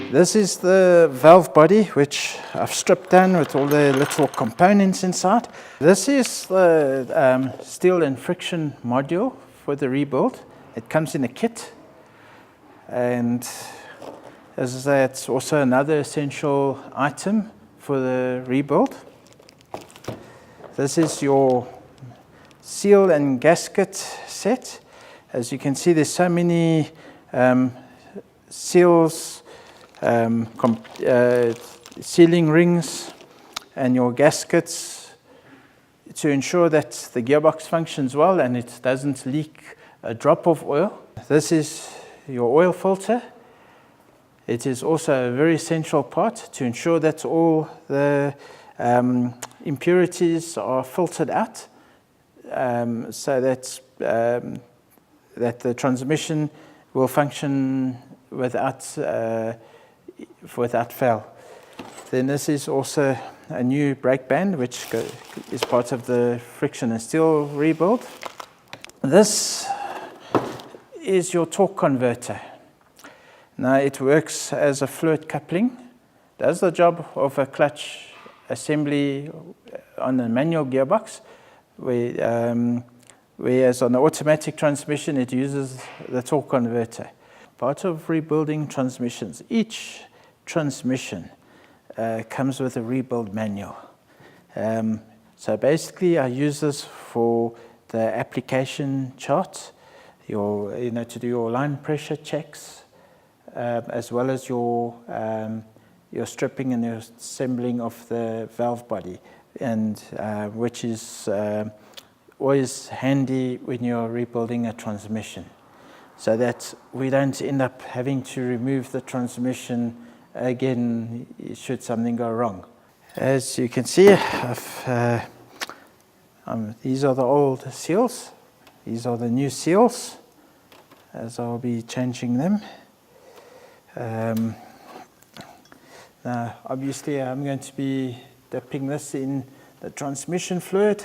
This is the valve body, which I've stripped down with all the little components inside. This is the steel and friction module for the rebuild. It comes in a kit, and as I say, it's also another essential item for the rebuild. This is your seal and gasket set. As you can see, there's so many seals, sealing rings, and your gaskets to ensure that the gearbox functions well and it doesn't leak a drop of oil. This is your oil filter. It is also a very essential part to ensure that all the impurities are filtered out, so that the transmission will function without fail. Then this is also a new brake band, which is part of the friction and steel rebuild. This is your torque converter. Now it works as a fluid coupling, does the job of a clutch assembly on a manual gearbox, whereas on the automatic transmission it uses the torque converter. Part of rebuilding transmissions, each transmission comes with a rebuild manual. So basically I use this for the application chart, to do your line pressure checks, as well as your stripping and your assembling of the valve body, and which is always handy when you're rebuilding a transmission, so that we don't end up having to remove the transmission again should something go wrong. As you can see, these are the old seals. These are the new seals, as I'll be changing them. Now, obviously, I'm going to be dipping this in the transmission fluid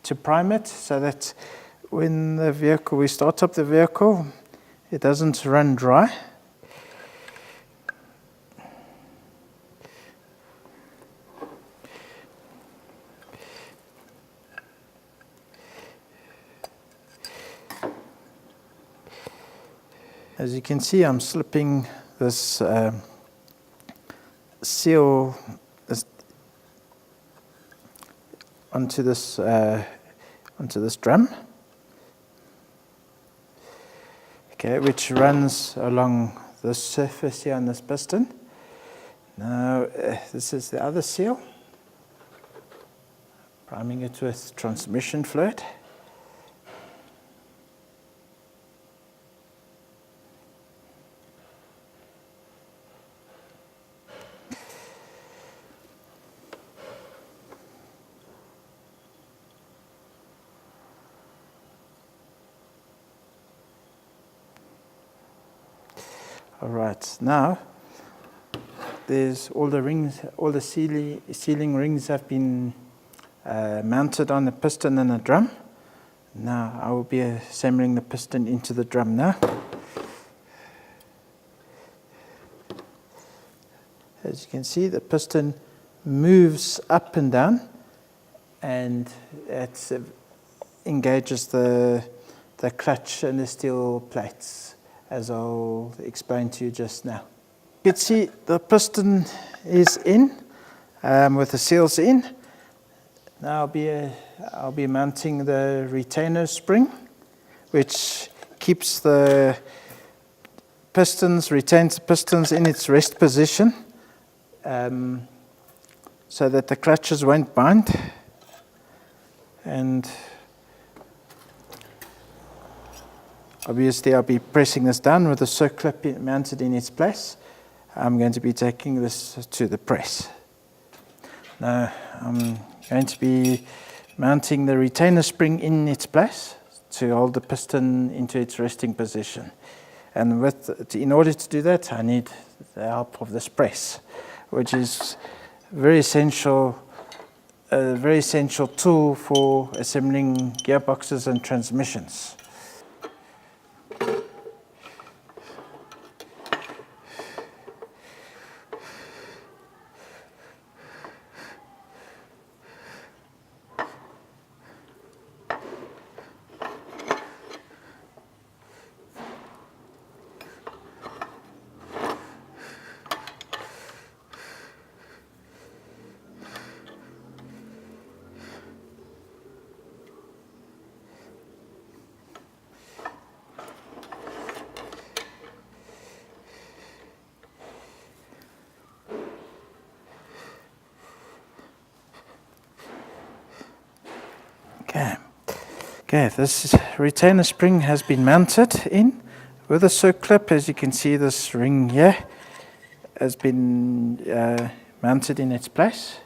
to prime it, so that when we start up the vehicle, it doesn't run dry. As you can see, I'm slipping this seal onto this drum, okay, which runs along this surface here on this piston. Now this is the other seal, priming it with transmission fluid. All right, now there's all the rings, all the sealing rings have been mounted on the piston and the drum. Now I will be assembling the piston into the drum now. As you can see, the piston moves up and down, and it engages the clutch and the steel plates, as I'll explain to you just now. You can see the piston is in, with the seals in. Now I'll be mounting the retainer spring, which keeps the retains the pistons in its rest position, so that the clutches won't bind. And obviously I'll be pressing this down with the circlip mounted in its place. I'm going to be taking this to the press. Now I'm going to be mounting the retainer spring in its place to hold the piston into its resting position. And in order to do that, I need the help of this press, which is a very essential tool for assembling gearboxes and transmissions. Okay, this retainer spring has been mounted in with a circlip. As you can see, this ring here has been mounted in its place.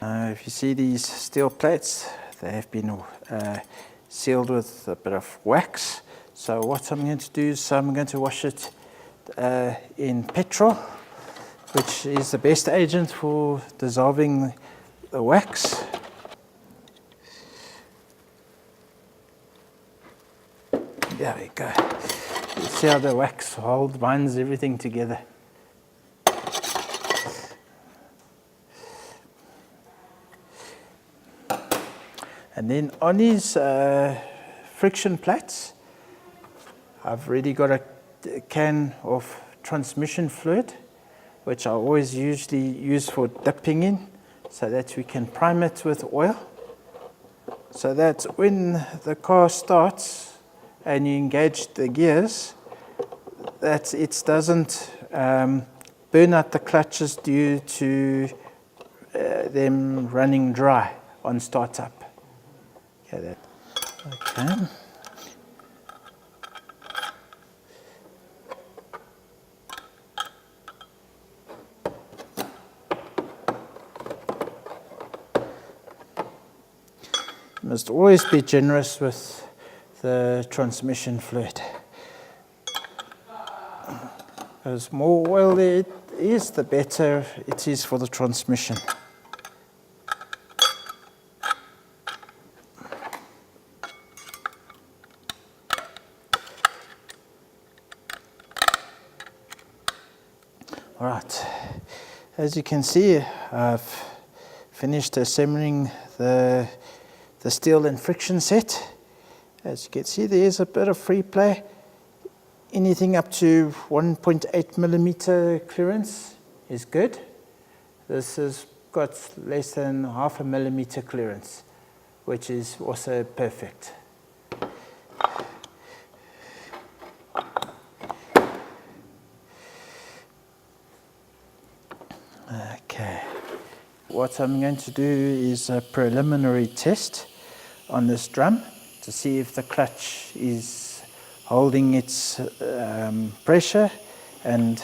If you see these steel plates, they have been sealed with a bit of wax. So what I'm going to do is I'm going to wash it in petrol, which is the best agent for dissolving the wax. There we go. You see how the wax binds everything together. And then on these friction plates, I've already got a can of transmission fluid, which I always usually use for dipping in, so that we can prime it with oil, so that when the car starts and you engage the gears, that it doesn't burn out the clutches due to them running dry on startup. Okay. You must always be generous with the transmission fluid. As more oil there it is, the better it is for the transmission. All right, as you can see, I've finished assembling the steel and friction set. As you can see, there is a bit of free play. Anything up to 1.8 millimeter clearance is good. This has got less than half a millimeter clearance, which is also perfect. Okay, what I'm going to do is a preliminary test on this drum to see if the clutch is holding its pressure and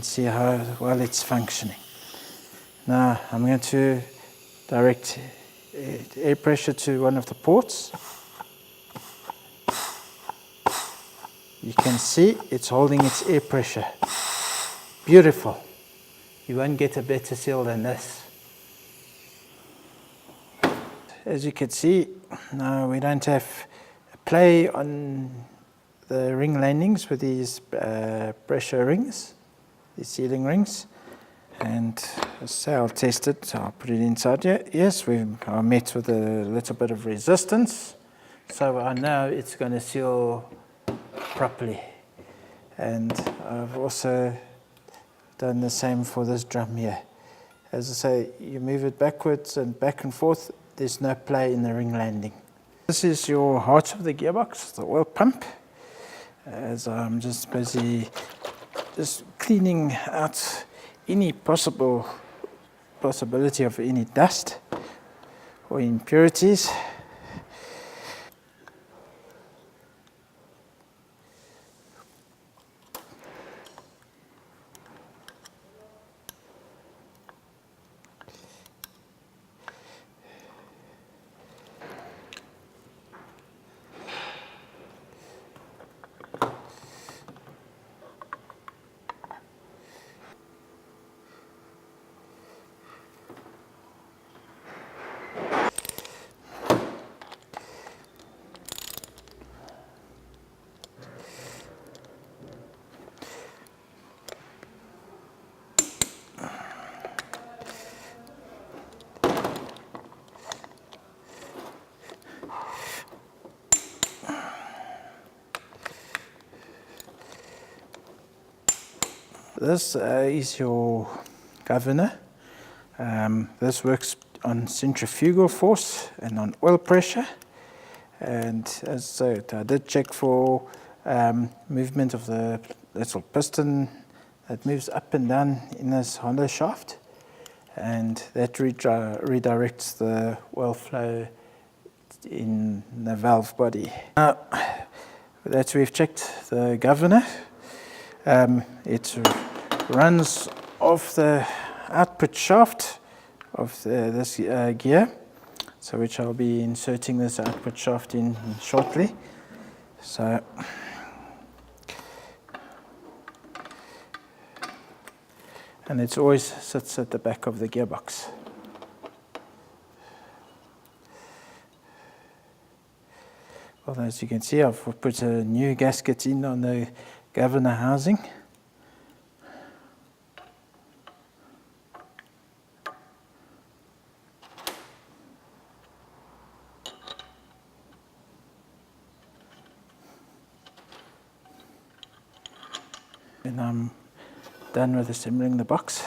see how well it's functioning. Now I'm going to direct air pressure to one of the ports. You can see it's holding its air pressure. Beautiful. You won't get a better seal than this. As you can see, now we don't have play on the ring landings with these pressure rings, these sealing rings. And so I'll test it, so I'll put it inside here. Yes, we are met with a little bit of resistance, so I know it's going to seal properly. And I've also done the same for this drum here. As I say, you move it backwards and back and forth, there's no play in the ring landing. This is your heart of the gearbox, the oil pump. As I'm just busy cleaning out any possibility of any dust or impurities. This is your governor. This works on centrifugal force and on oil pressure. And as I did check for movement of the little piston that moves up and down in this Honda shaft. And that redirects the oil flow in the valve body. Now that we've checked the governor, it runs off the output shaft of this gear, so which I'll be inserting this output shaft in shortly. So and it always sits at the back of the gearbox. Well, as you can see, I've put a new gasket in on the governor housing. And I'm done with assembling the box.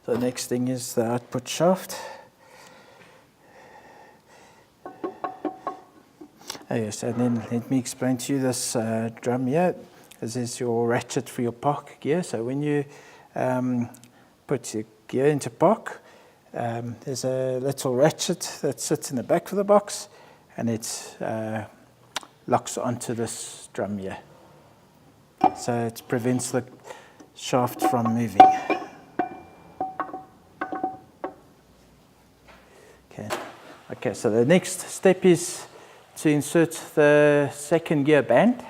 The next thing is the output shaft. Oh yes, and then let me explain to you this drum here. This is your ratchet for your park gear. So when you put your gear into park, there's a little ratchet that sits in the back of the box, and it locks onto this drum here. So it prevents the shaft from moving. Okay, so the next step is to insert the second gear band.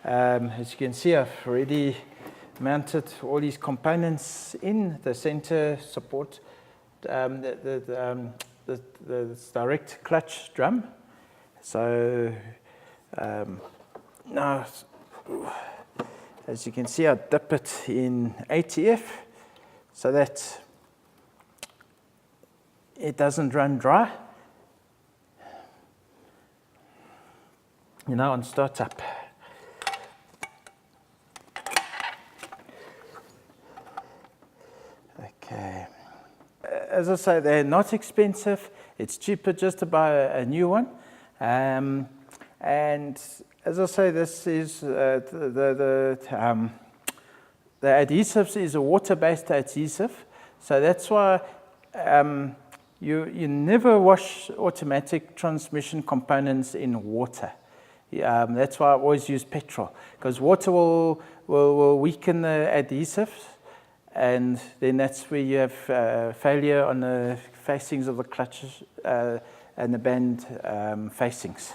As you can see, I've already mounted all these components in the center support, the direct clutch drum. So now, as you can see, I dip it in ATF so that it doesn't run dry. On startup. Okay. As I say, they're not expensive. It's cheaper just to buy a new one. And as I say, this is the adhesives is a water-based adhesive, so that's why you never wash automatic transmission components in water. That's why I always use petrol, because water will weaken the adhesive, and then that's where you have failure on the facings of the clutches and the band facings.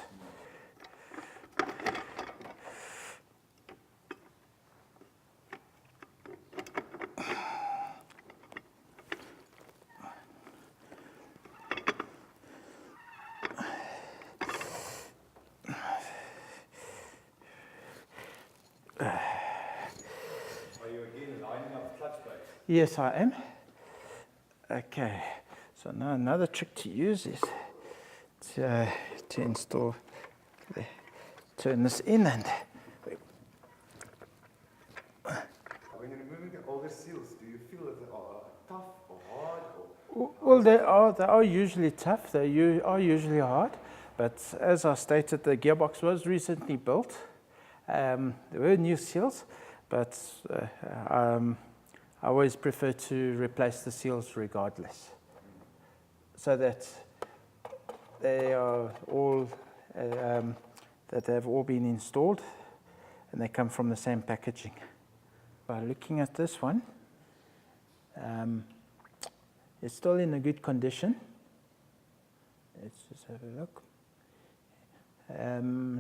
Yes, I am. Okay, so now another trick to use is to install, turn this in, and when you're removing the older seals, do you feel that they are tough or hard? Well, they are usually tough. They are usually hard, but as I stated, the gearbox was recently built. There were new seals, but I always prefer to replace the seals regardless, so that they are all that they've all been installed and they come from the same packaging. By looking at this one, it's still in a good condition. Let's just have a look.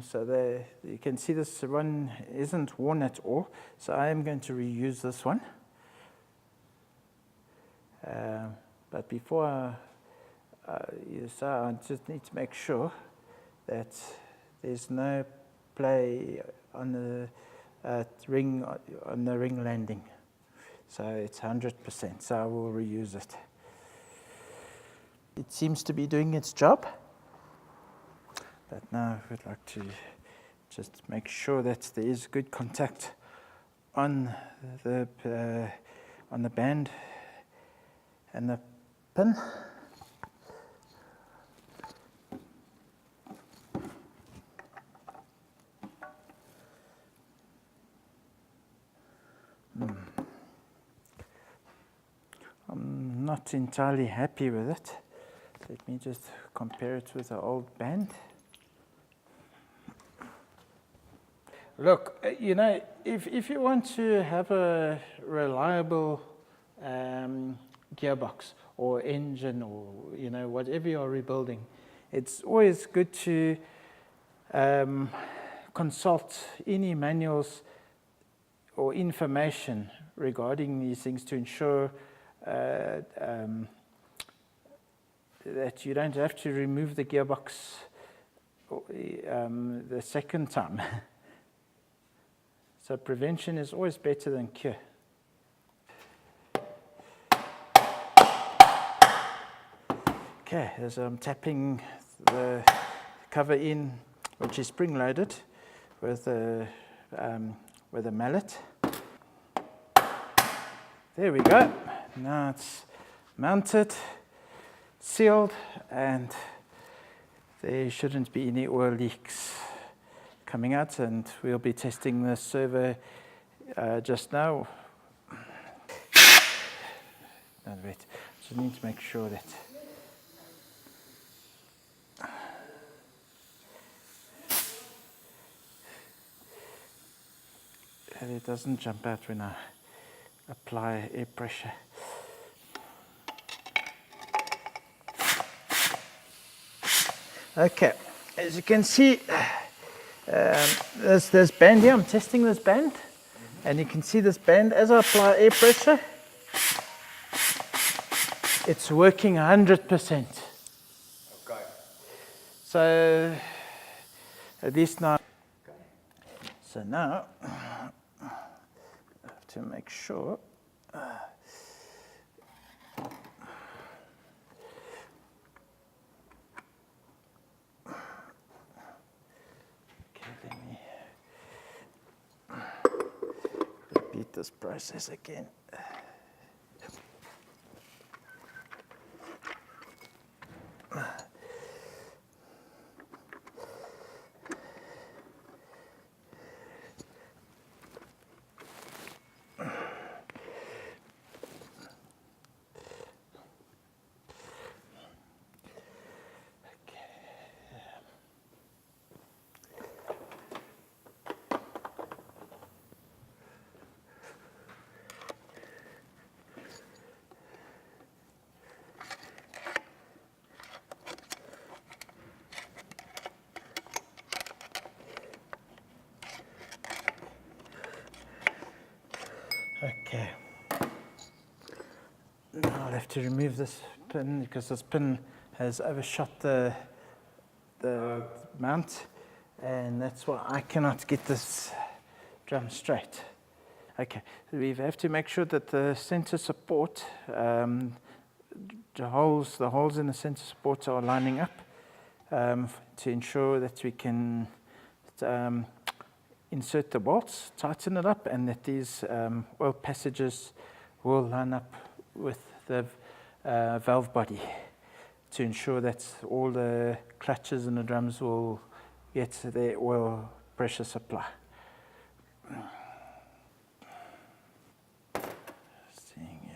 So you can see this one isn't worn at all, so I am going to reuse this one. But before I just need to make sure that there's no play on the ring landing. So it's 100%, so I will reuse it. It seems to be doing its job, but now I would like to just make sure that there is good contact on the band and the pin. I'm not entirely happy with it, Let me just compare it with the old band. Look, you know, if you want to have a reliable gearbox or engine, or, you know, whatever you're rebuilding, it's always good to consult any manuals or information regarding these things to ensure that you don't have to remove the gearbox the second time. So prevention is always better than cure. Okay, as I'm tapping the cover in, which is spring-loaded, with a mallet. There we go. Now it's mounted, sealed, and there shouldn't be any oil leaks coming out, and we'll be testing the servo just now. No, wait, just need to make sure that it doesn't jump out when I apply air pressure. Okay, as you can see, there's this band here. I'm testing this band, and you can see this band as I apply air pressure, it's working 100%. Okay. So at least now. So now I have to make sure. Repeat this process again. Okay. Now I'll have to remove this pin because this pin has overshot the mount, and that's why I cannot get this drum straight. Okay, so we have to make sure that the center support, the holes in the center support are lining up to ensure that we can insert the bolts, tighten it up, and that these oil passages will line up with the valve body to ensure that all the clutches in the drums will get their oil pressure supply. Seeing,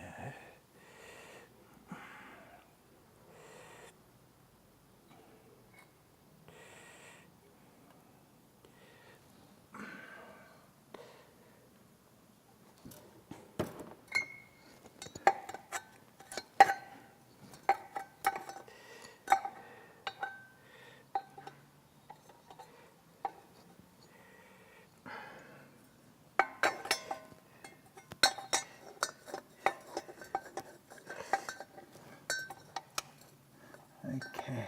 okay.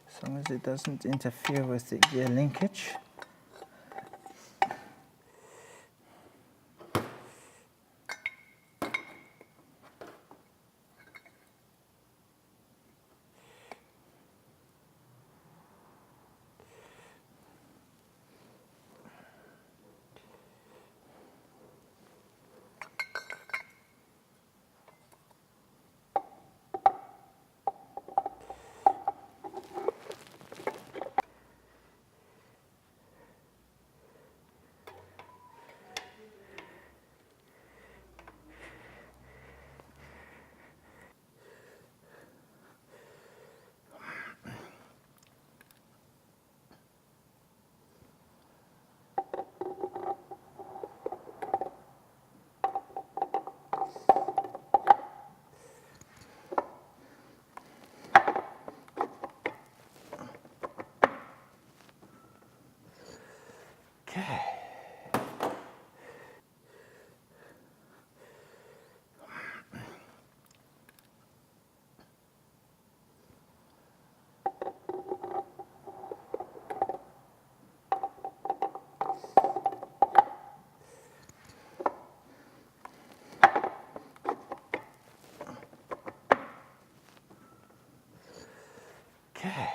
As long as it doesn't interfere with the gear linkage. Okay. Okay.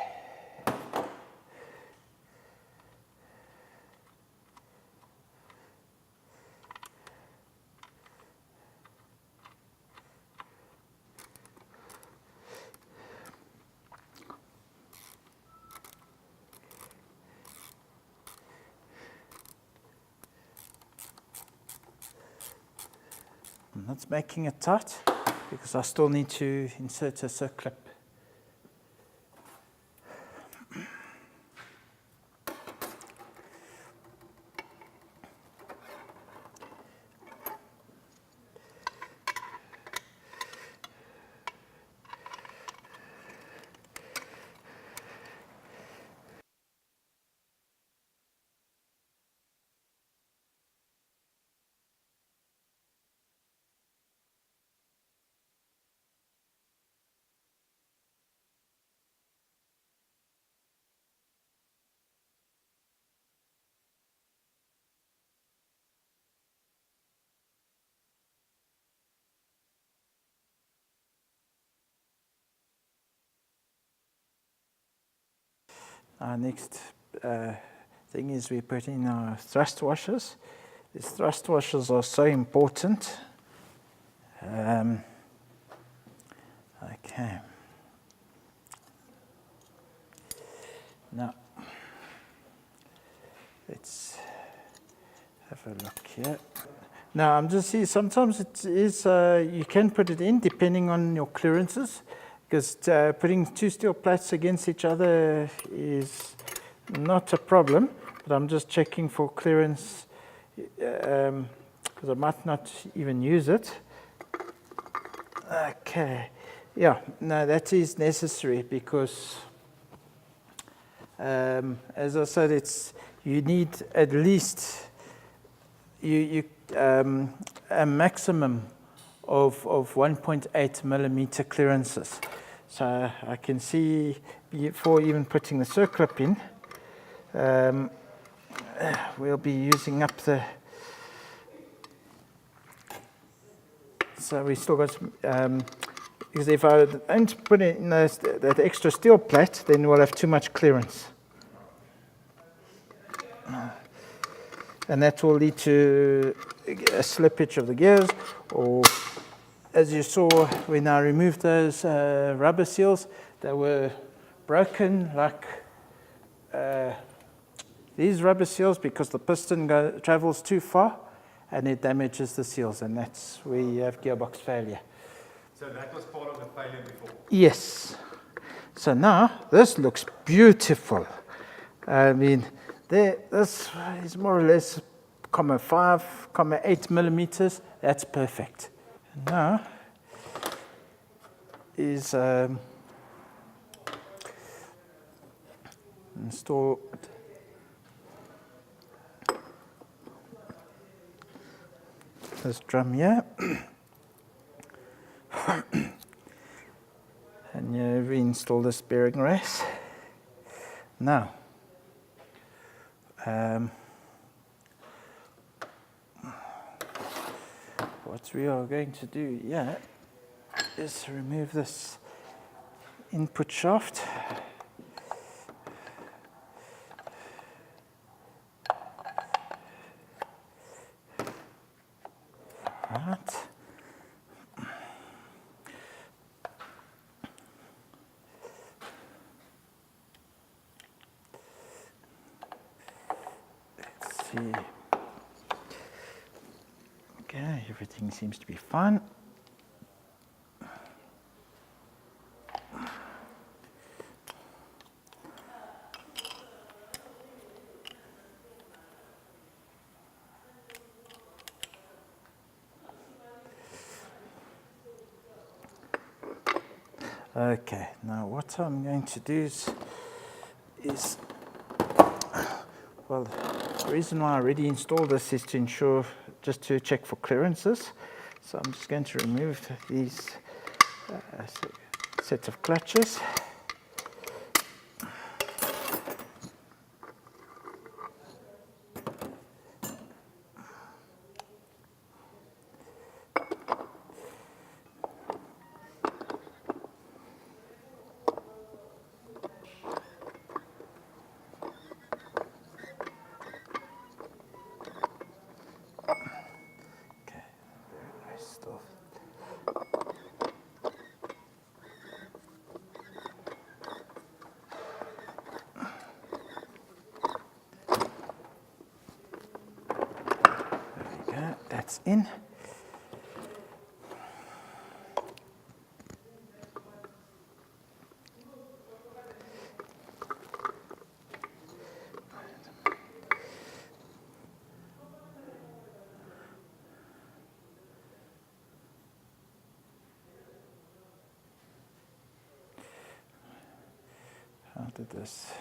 I'm not making it tight because I still need to insert a circlip. Our next thing is we put in our thrust washers. These thrust washers are so important. Okay. Now, let's have a look here. Now, I'm just seeing sometimes it is, you can put it in depending on your clearances, because putting two steel plates against each other is not a problem, but I'm just checking for clearance because I might not even use it. Okay, yeah, no, that is necessary because as I said, you need at least a maximum of 1.8 millimeter clearances. So I can see before even putting the circlip in, we'll be using up the. So we still got. Because if I don't put it in that extra steel plate, then we'll have too much clearance. And that will lead to a slippage of the gears, or as you saw when I removed those rubber seals, they were broken like these rubber seals because the piston travels too far and it damages the seals, and that's where you have gearbox failure. So that was part of the failure before? Yes. So now this looks beautiful. I mean, this is more or less 0.5, 0.8 millimeters. That's perfect. And now is install this drum here. And you reinstall this bearing race. Now, what we are going to do here is remove this input shaft. Right. Let's see. Okay, everything seems to be fine. Okay, now what I'm going to do is well, the reason why I already installed this is to ensure, just to check for clearances. So I'm just going to remove these set of clutches. That's in. How did this?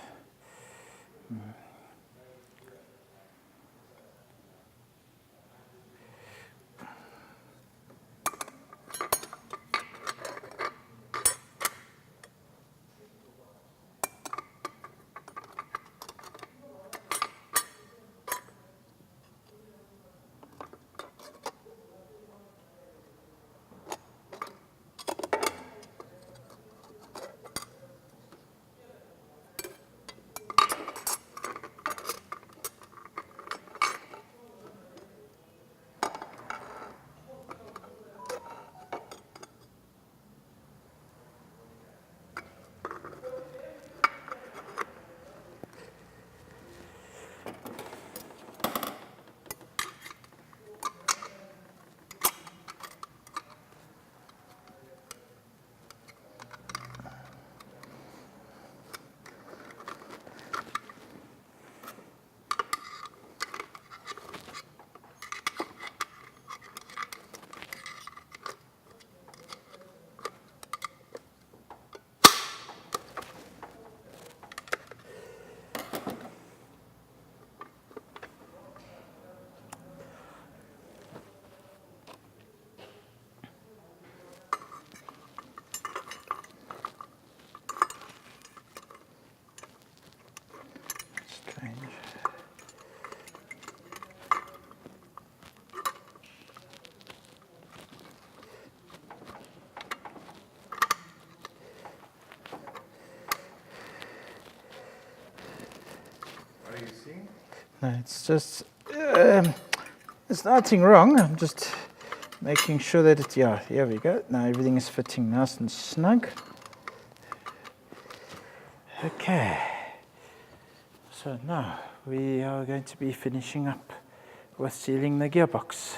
What are you seeing? No, it's just, there's nothing wrong. I'm just making sure that it's, yeah, here we go. Now everything is fitting nice and snug. Okay. So now we are going to be finishing up with sealing the gearbox.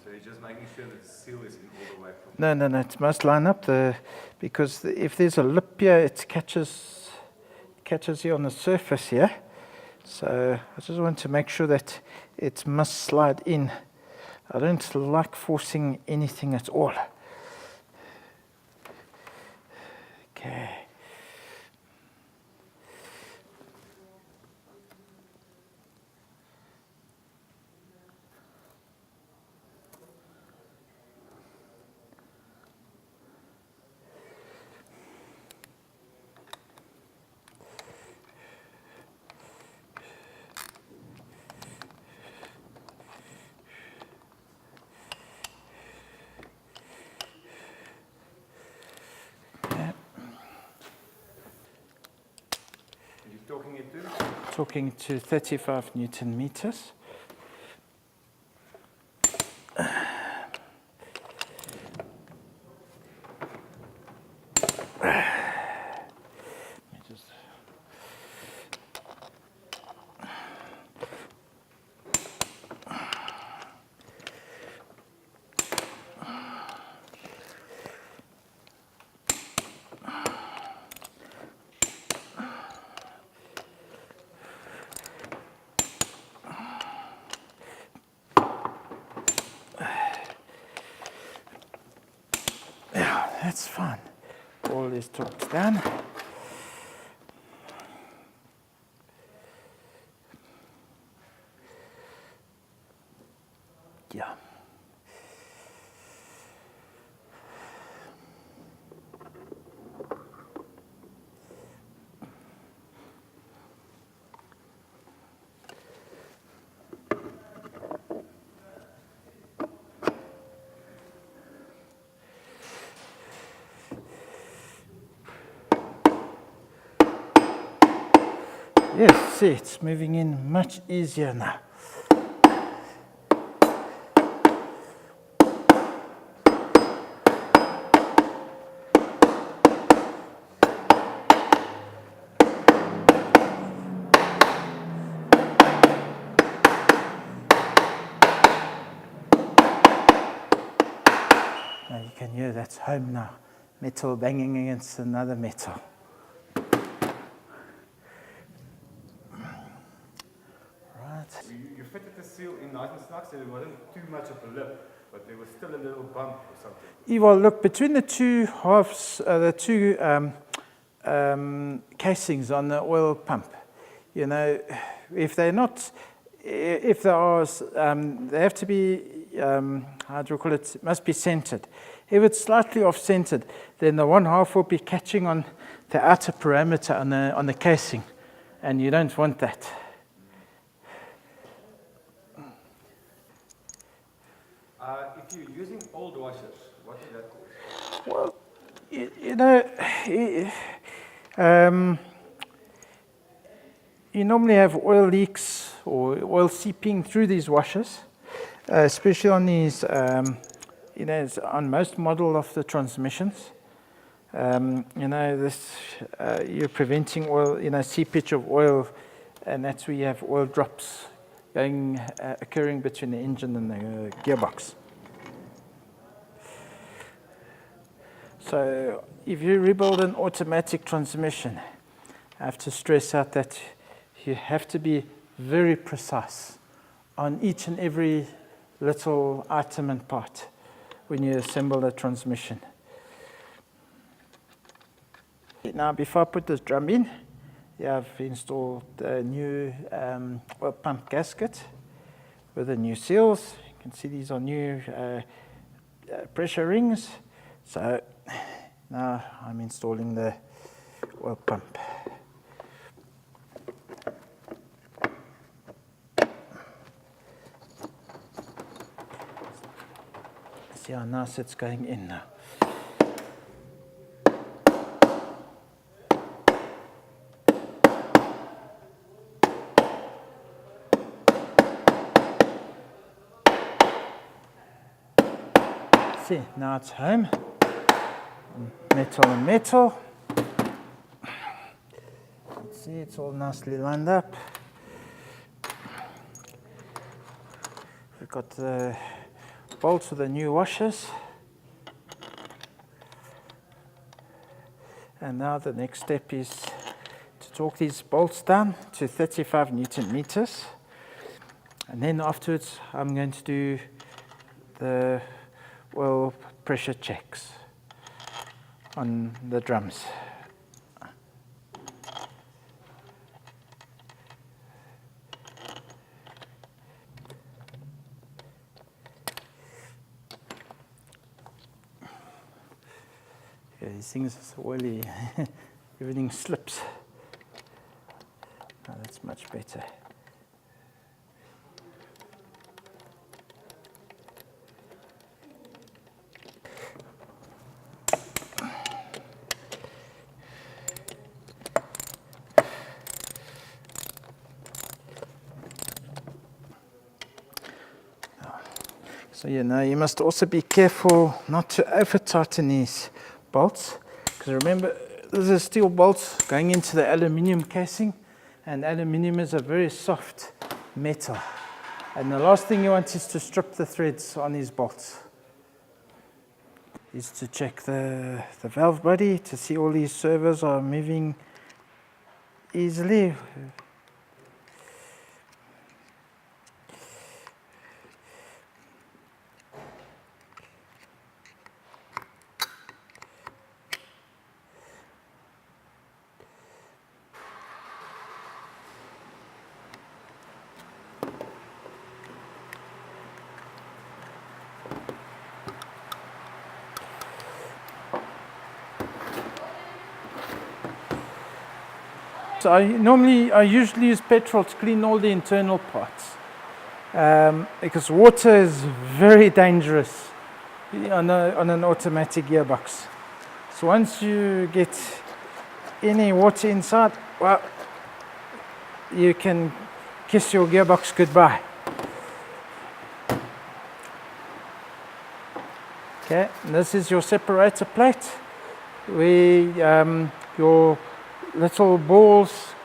So you're just making sure that the seal is in all the way from... No, it must line up because if there's a lip here, it catches here on the surface here. So I just want to make sure that it must slide in. I don't like forcing anything at all. Okay. Talking it to? Talking to 35 Newton meters. That's fine. All is torqued down. Yeah. Yes, see, it's moving in much easier now. Now you can hear that's home now. Metal banging against another metal. You fitted the seal in nice and snug, so there wasn't too much of a lip, but there was still a little bump or something. Well, look, between the two halves, the two casings on the oil pump, you know, if they're not, if there are, they have to be, how do you call it, must be centered. If it's slightly off-centered, then the one half will be catching on the outer parameter on the casing, and you don't want that. If you're using old washers, what is that called? Well, you know, you normally have oil leaks or oil seeping through these washers, especially on these, you know, it's on most model of the transmissions. You know, this you're preventing oil, you know, seepage of oil, and that's where you have oil drops going occurring between the engine and the gearbox. So if you rebuild an automatic transmission, I have to stress out that you have to be very precise on each and every little item and part when you assemble a transmission. Now, before I put this drum in, I've installed a new oil pump gasket with the new seals. You can see these are new pressure rings. So now I'm installing the oil pump. See how nice it's going in now. See, now it's home. Metal and metal. Let's see, it's all nicely lined up. We've got the bolts with the new washers. And now the next step is to torque these bolts down to 35 Newton meters. And then afterwards, I'm going to do the oil pressure checks on the drums. Yeah, these things are oily. Everything slips. Oh, that's much better. So you know, you must also be careful not to over tighten these bolts, Because remember, this is steel bolts going into the aluminium casing, and aluminium is a very soft metal. And the last thing you want is to strip the threads on these bolts. Is to check the valve body to see all these servos are moving easily. So I usually use petrol to clean all the internal parts, because water is very dangerous on an automatic gearbox. So once you get any water inside, well, you can kiss your gearbox goodbye. Okay, and this is your separator plate, where your little balls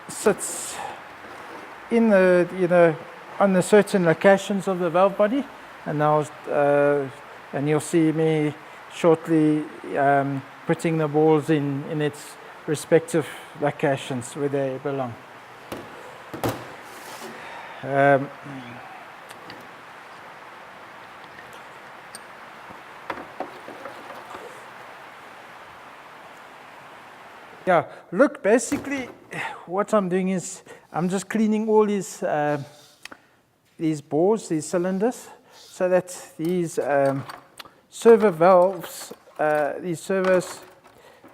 sits in the on the certain locations of the valve body, and you'll see me shortly putting the balls in its respective locations where they belong. Yeah, look, basically what I'm doing is I'm just cleaning all these bores, these cylinders, so that these servo valves, these servos,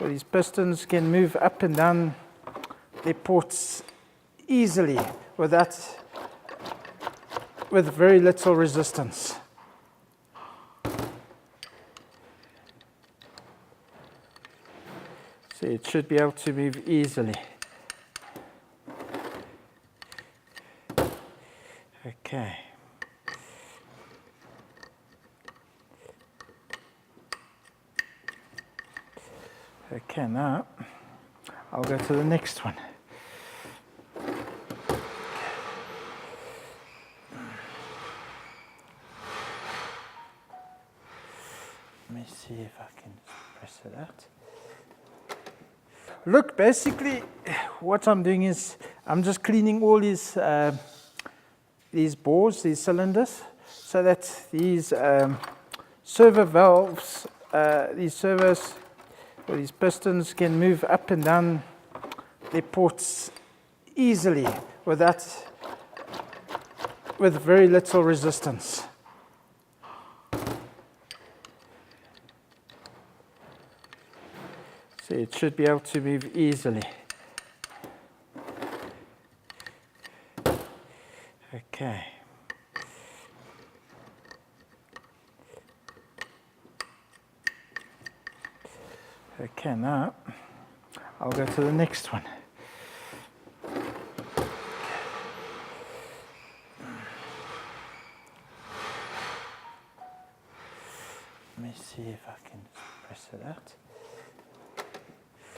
or these pistons can move up and down their ports easily with very little resistance. So it should be able to move easily. Okay. Okay, now I'll go to the next one. Let me see if I can press it out. Look, basically what I'm doing is I'm just cleaning all these bores, these cylinders, so that these servo valves, these servos, or these pistons can move up and down their ports easily with very little resistance. So it should be able to move easily. Okay. Okay, now I'll go to the next one. Let me see if I can press it out.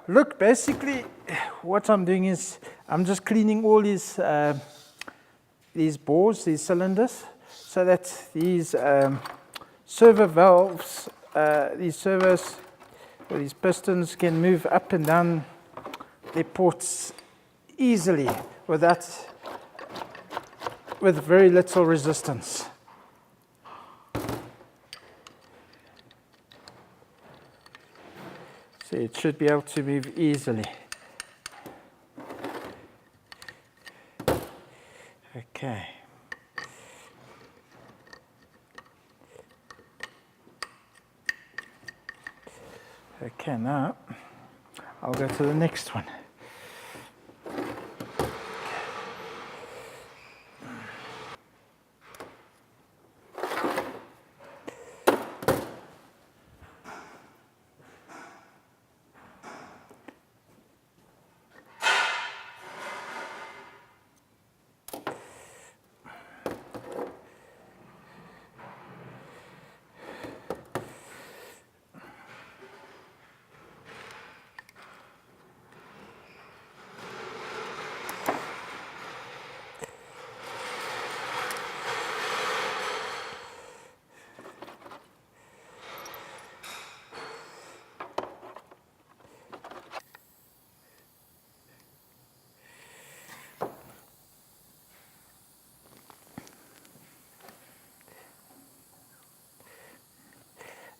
Look, basically what I'm doing is I'm just cleaning all these bores, these cylinders, so that these servo valves, these servos, or these pistons can move up and down their ports easily with very little resistance. So it should be able to move easily. Okay. Okay, now I'll go to the next one.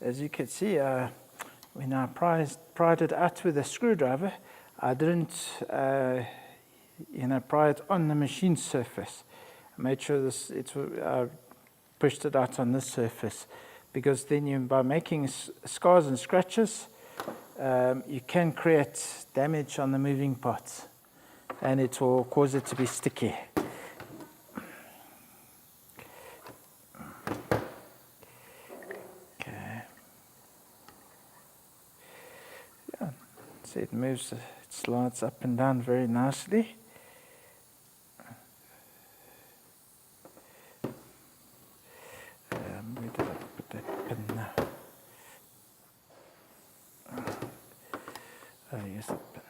as you can see, when I pried it out with a screwdriver, I didn't pry it on the machine surface. I made sure I pushed it out on this surface, because then by making scars and scratches, you can create damage on the moving parts, and it will cause it to be sticky. Okay. Yeah. See, it moves, it slides up and down very nicely. Where did I put that pin now? Oh, yes, that pin.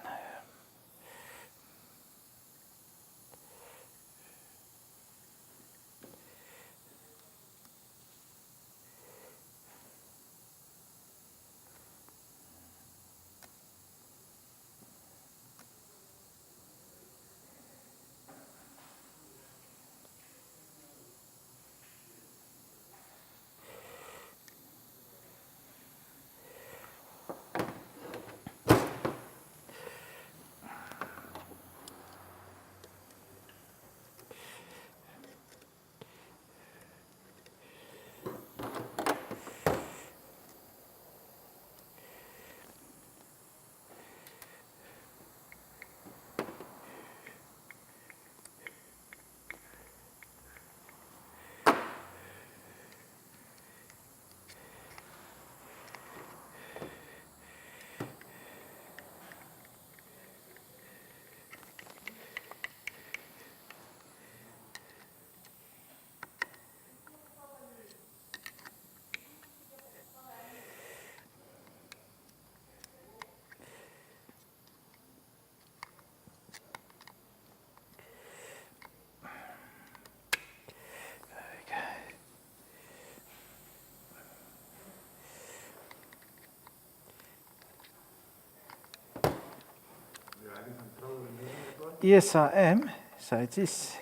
Yes, I am. So it is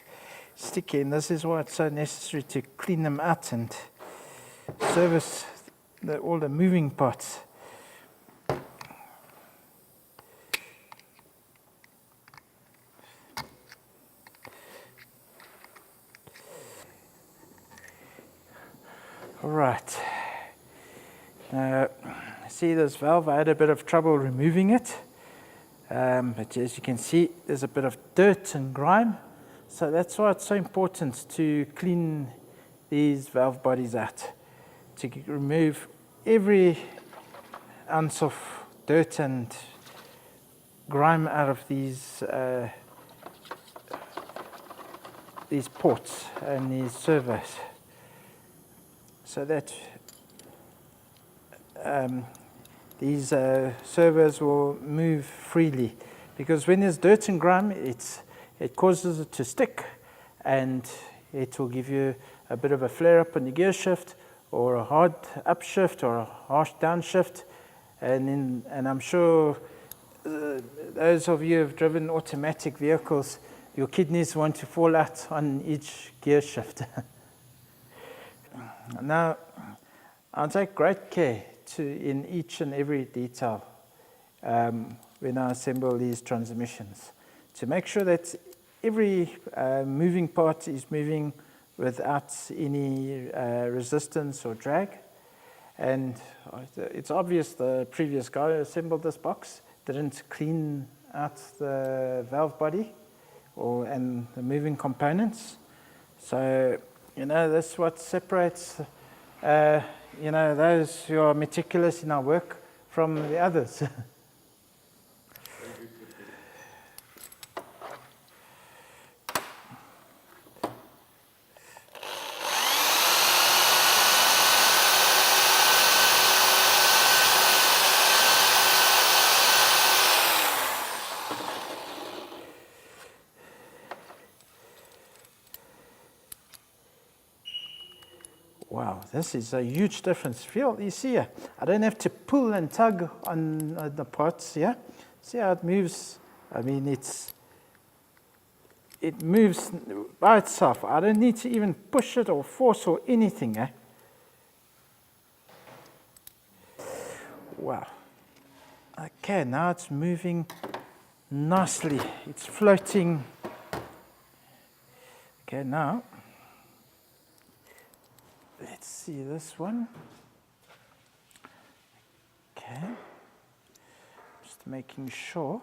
sticky, and this is why it's so necessary to clean them out and service all the moving parts. All right. Now, see this valve, I had a bit of trouble removing it. But as you can see, there's a bit of dirt and grime. So that's why it's so important to clean these valve bodies out, to remove every ounce of dirt and grime out of these ports and these servos, so that these servos will move freely. Because when there's dirt and grime, it causes it to stick, and it will give you a bit of a flare up on the gear shift, or a hard upshift, or a harsh downshift. And I'm sure those of you who have driven automatic vehicles, your kidneys want to fall out on each gear shift. Now, I'll take great care in each and every detail when I assemble these transmissions, to make sure that every moving part is moving without any resistance or drag. And it's obvious the previous guy who assembled this box didn't clean out the valve body and the moving components. So, that's what separates those who are meticulous in our work from the others. Wow, this is a huge difference. You see here, I don't have to pull and tug on the parts here. See how it moves? I mean, it moves by itself. I don't need to even push it or force or anything. Wow. Okay, now it's moving nicely. It's floating. Okay, now let's see this one. Okay, just making sure.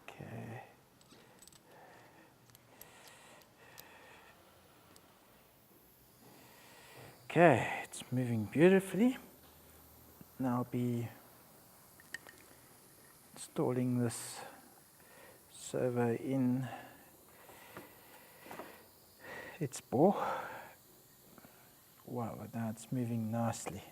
Okay. Okay, it's moving beautifully. Now I'll be installing this servo in its bore. Wow, now it's moving nicely.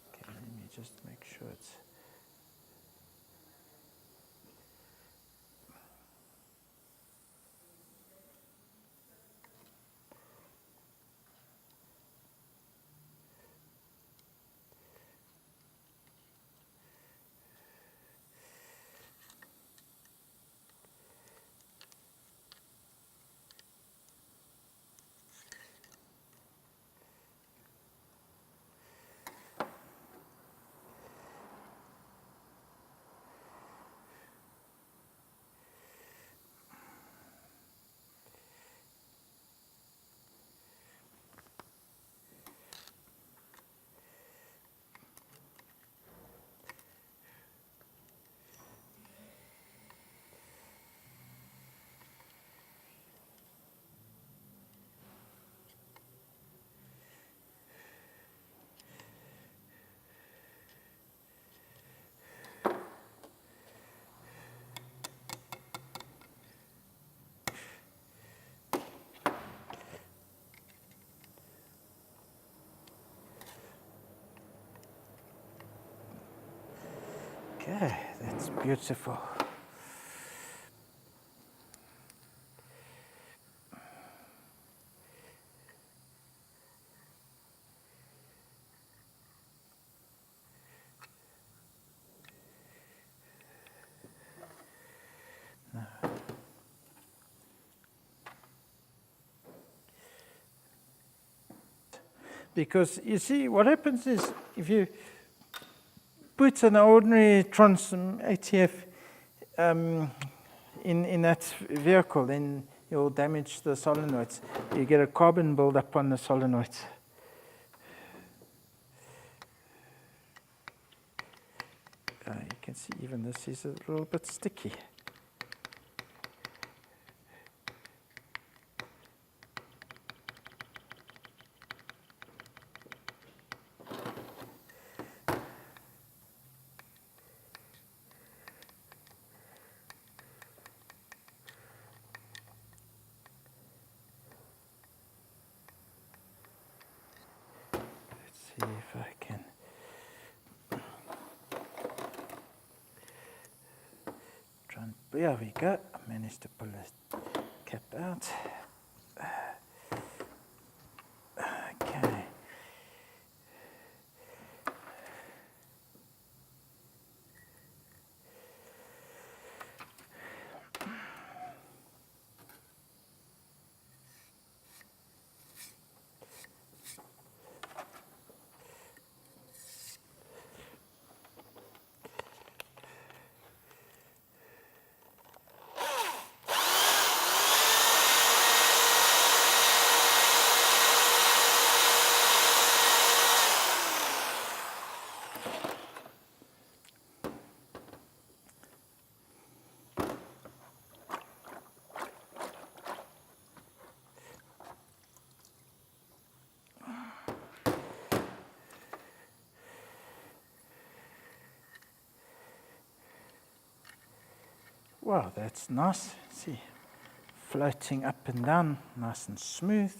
Okay, let me just make sure it's okay, that's beautiful. Because you see, what happens is if you put an ordinary ATF in that vehicle, then you'll damage the solenoids. You get a carbon buildup on the solenoids. You can see even this is a little bit sticky. See if I can try and, there we go, I managed to pull the cap out. Okay. Wow, that's nice. See, floating up and down, nice and smooth.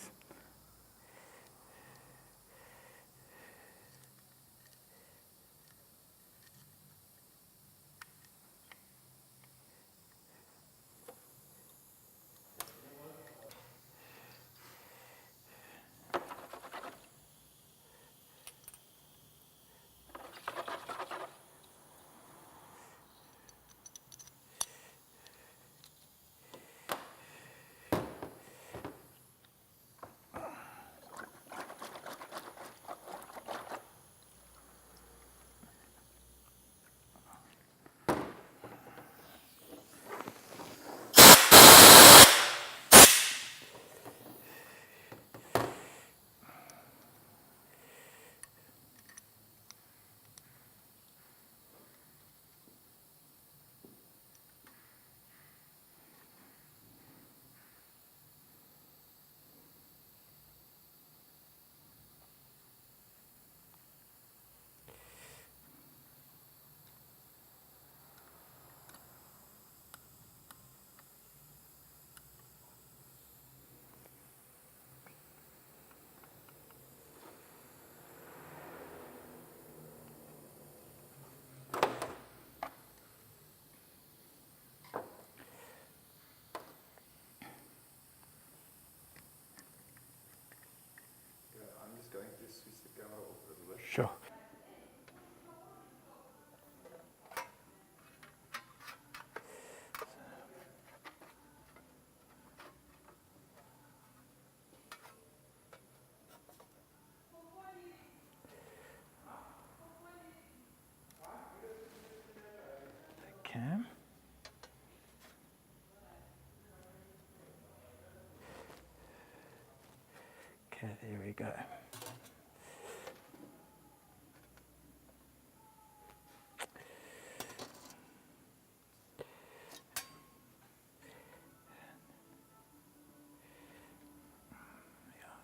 Okay, there we go.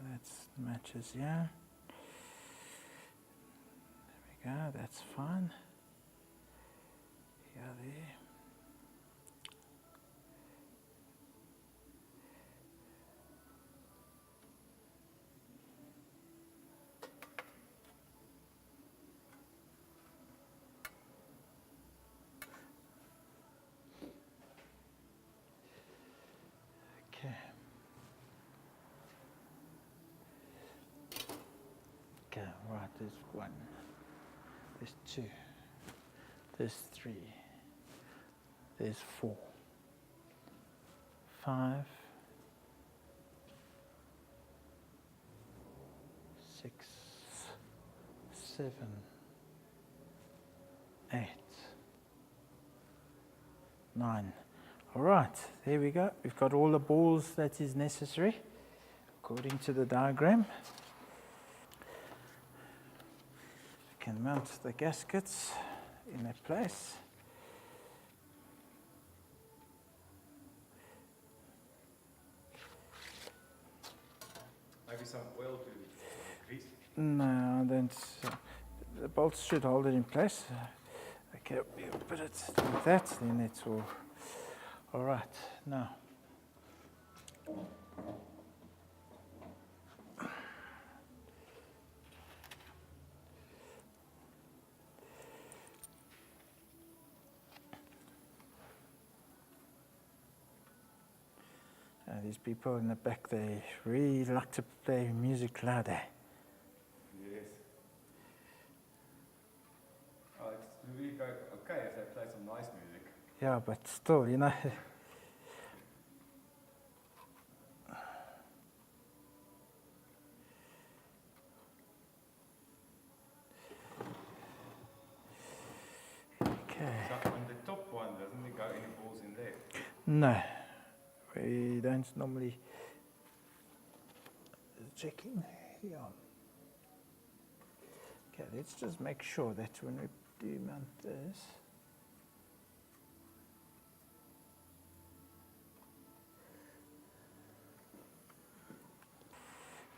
That matches, yeah. There we go, that's fine. Yeah, there. Okay. Okay, right, there's 1, there's 2, there's 3, there's 4, 5, 6, 7, 8, 9. All right, there we go. We've got all the balls that is necessary according to the diagram. We can mount the gaskets in their place. Maybe some oil to grease. No, I don't. The bolts should hold it in place. Okay, we'll put it like that, then it's all right. Now, these people in the back, they really like to play music louder. Yes. Oh, it's really okay if they play some nice music. Yeah, but still, you know. Okay. So on the top one, doesn't there go any balls in there? No, we don't normally. Checking. Yeah. Okay, let's just make sure that when we do mount this.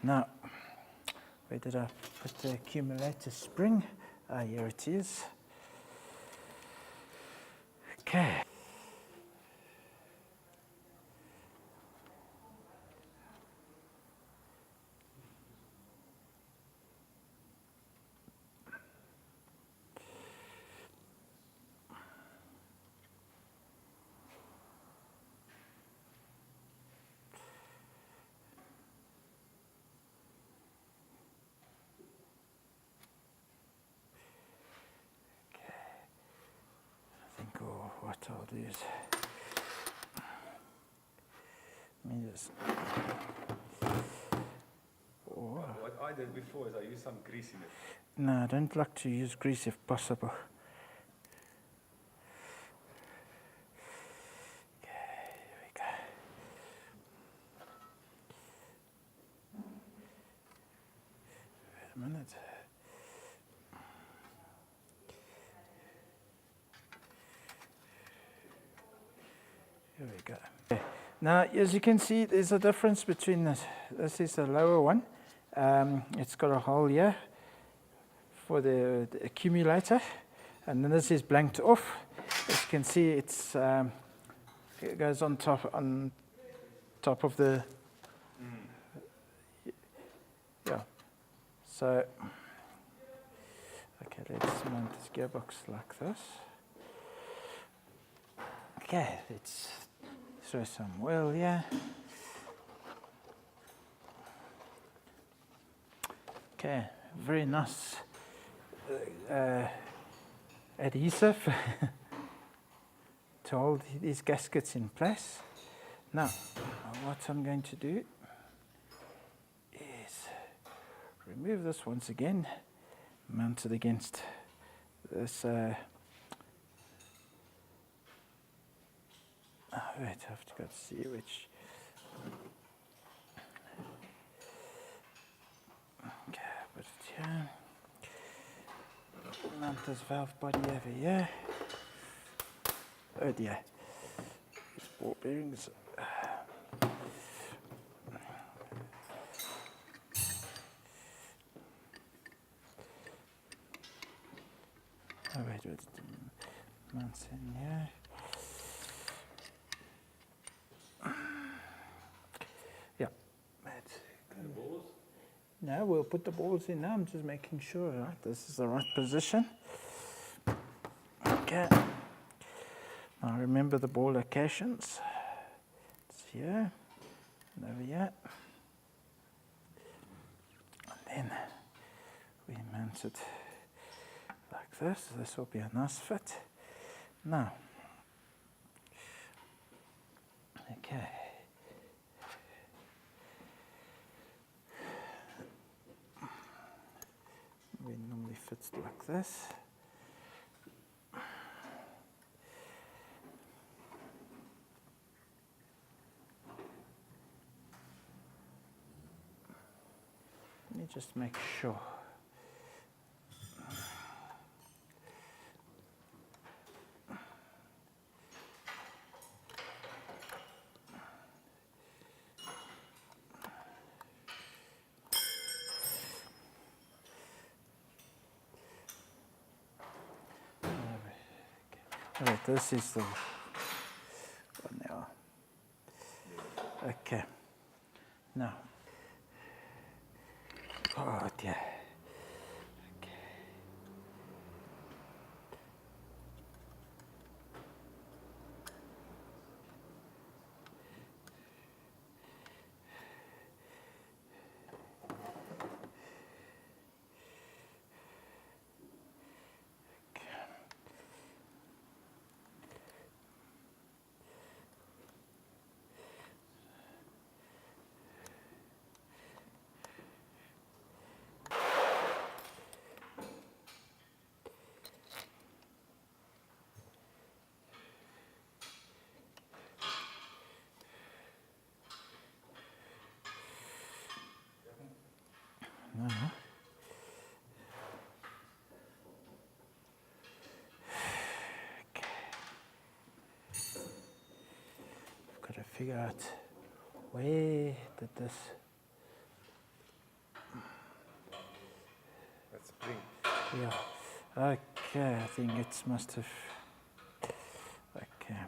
Now, where did I put the accumulator spring? Here it is. Okay. What I'll do is, let me just. What I did before is I used some grease in it. No, I don't like to use grease if possible. Okay, here we go. Wait a minute. Here we go. Okay. Now, as you can see, there's a difference between this. This is the lower one. It's got a hole here for the accumulator, and then this is blanked off. As you can see, it goes on top of the. Yeah. So, okay, let's mount this gearbox like this. Okay, let's throw some oil here. Okay, very nice adhesive to hold these gaskets in place. Now, what I'm going to do is remove this once again, mount it against this. Wait, I have to go to see which. Okay. Mount this valve body over here. Oh dear. These ball bearings. Oh wait, mounts in here. Yeah. That's good. Balls? No, we'll put the balls in now. I'm just making sure, right? This is the right position. Okay. Now remember the ball locations. It's here and over here. And then we mount it like this. This will be a nice fit. Now, okay. We normally fits like this. Let me just make sure. Right, this is the one now. Okay. Now. Oh dear. Okay. Now, okay. I've got to figure out where did this. That's spring. Yeah. Okay, I think it must have. Okay.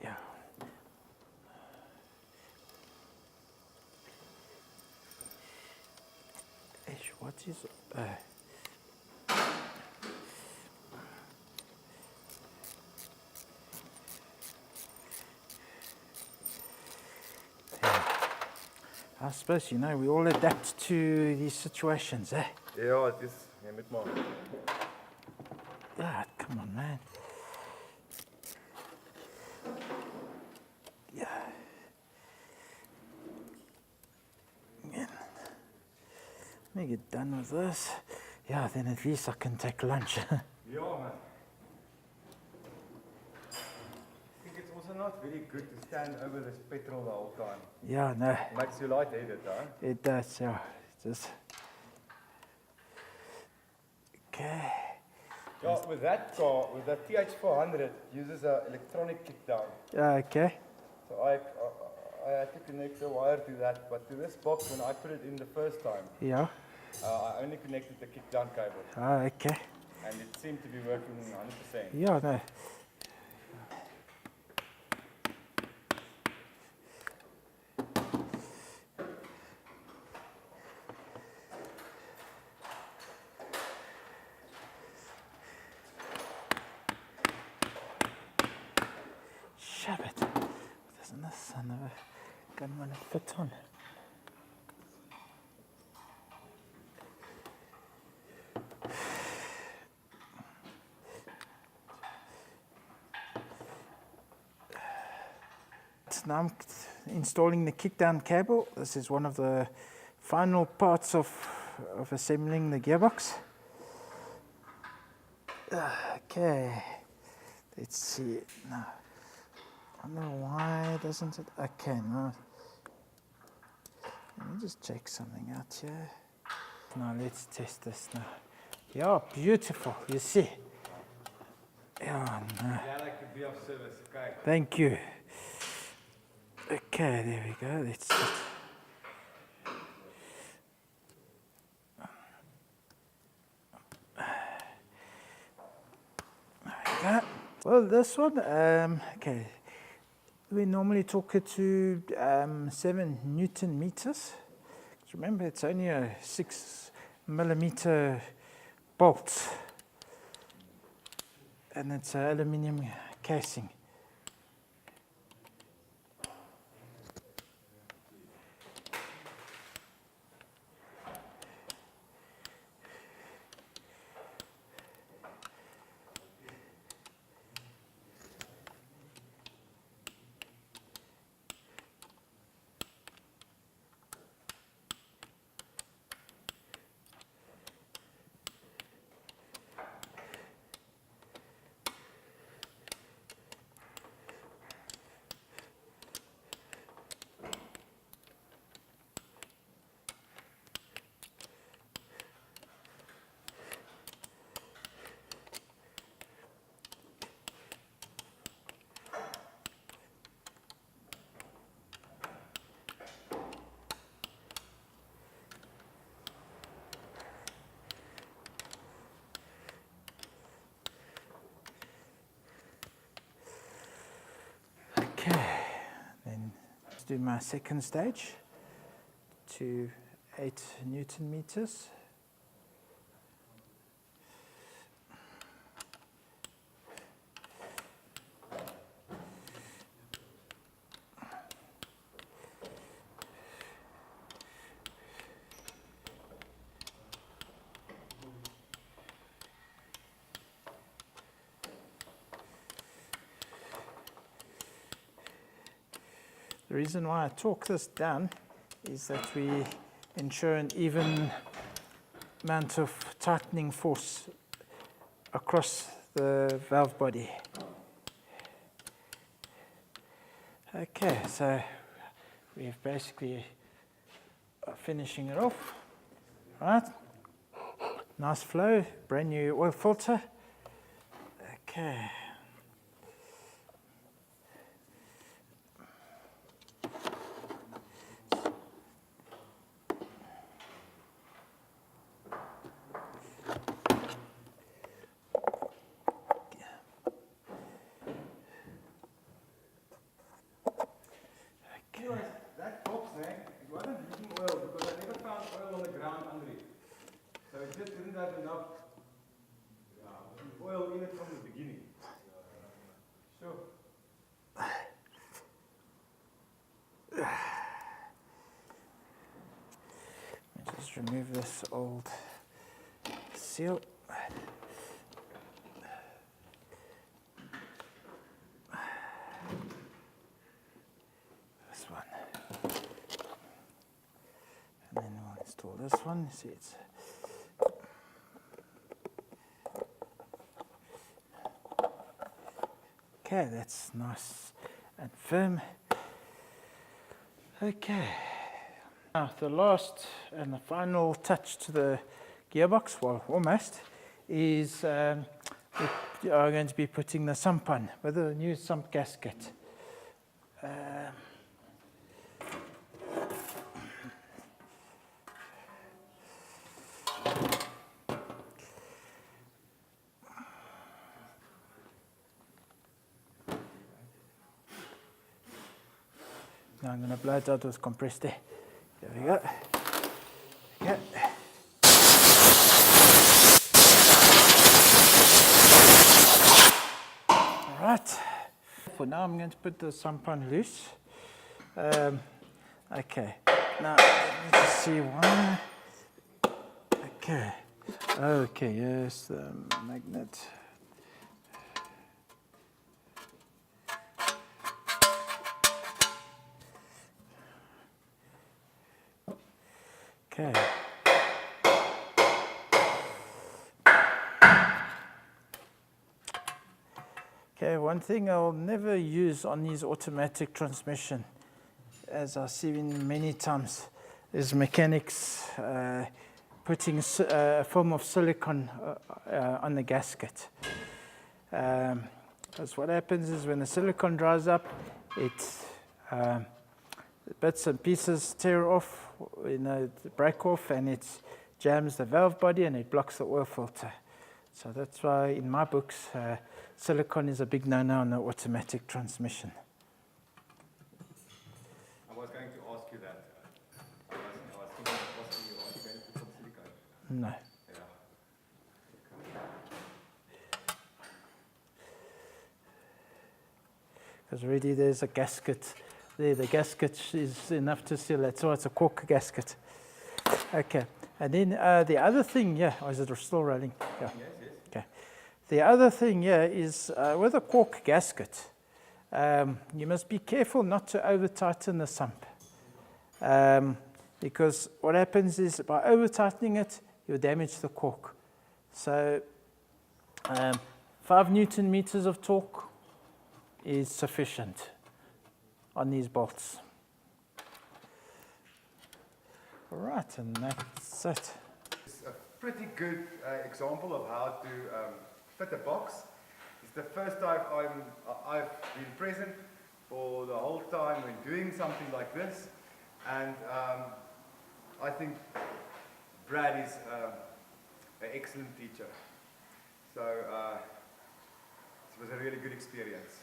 Yeah. What is I suppose, you know, we all adapt to these situations, eh? Ja, het is. Jy moet maar. Yeah, come on, man. Yeah. Yeah. Let me get done with this. Yeah, then at least I can take lunch. Ja, man. Ek not very good to stand over this petrol the whole time. Yeah, no, Makes you lightheaded, huh? it does, yeah. Just okay. Yeah, with that car, with that TH400, it uses an electronic kickdown. Okay. So I had to connect the wire to that, but to this box, when I put it in the first time, Yeah. I only connected the kickdown cable, Okay. and it seemed to be working 100%. Yeah, no. Shove it. Doesn't the son of a gun want to fit on? Now I'm installing the kickdown cable. This is one of the final parts of assembling the gearbox. Okay, let's see. Now, I don't know why doesn't it? Okay, now let me just check something out here. Now let's test this now. Yeah, beautiful. You see? Yeah, no. Yeah, that could be of service, okay. Thank you. Okay, there we go. Let's just there we go. Well, this one, okay. We normally talk it to 7 Newton meters. Remember, it's only a 6mm bolt, and it's an aluminium casing. Okay, then let's do my second stage to 8 Newton meters. The reason why I torque this down is that we ensure an even amount of tightening force across the valve body. Okay, so we've basically finishing it off, right? Nice flow, brand new oil filter. Okay. That box, man, it wasn't leaking oil because I never found oil on the ground under it. So it just didn't have enough oil in it from the beginning. Sure. Let me just remove this old seal. This one. And then we'll install this one. See, it's okay, that's nice and firm. Okay. Now the last and the final touch to the gearbox, well almost, is we are going to be putting the sump on with a new sump gasket. Now I'm going to blow it out with compressed air. There we go. Okay. All right. For now, I'm going to put the sump on loose. Okay. Now let's just see one. Okay. Okay. Yes, the magnet. Okay. Okay, one thing I'll never use on these automatic transmission, as I've seen many times, is mechanics putting a film of silicone on the gasket. Because what happens is when the silicone dries up, bits and pieces tear off, break off, and it jams the valve body and it blocks the oil filter. So that's why in my books, silicone is a big no-no on the automatic transmission. I was going to ask you that. I was thinking of asking you, are you going to put some silicone? No. Yeah. Because already there's a gasket there. The gasket is enough to seal it. So it's a cork gasket. Okay. And then the other thing, or is it still rolling? Yeah. Yes, yes. Okay. The other thing is with a cork gasket, you must be careful not to over tighten the sump. Because what happens is by over tightening it, you'll damage the cork. So 5 Newton meters of torque is sufficient on these bolts. All right, and that's it. It's a pretty good example of how to fit a box. It's the first time I've been present for the whole time when doing something like this, and I think Brad is an excellent teacher. So it was a really good experience.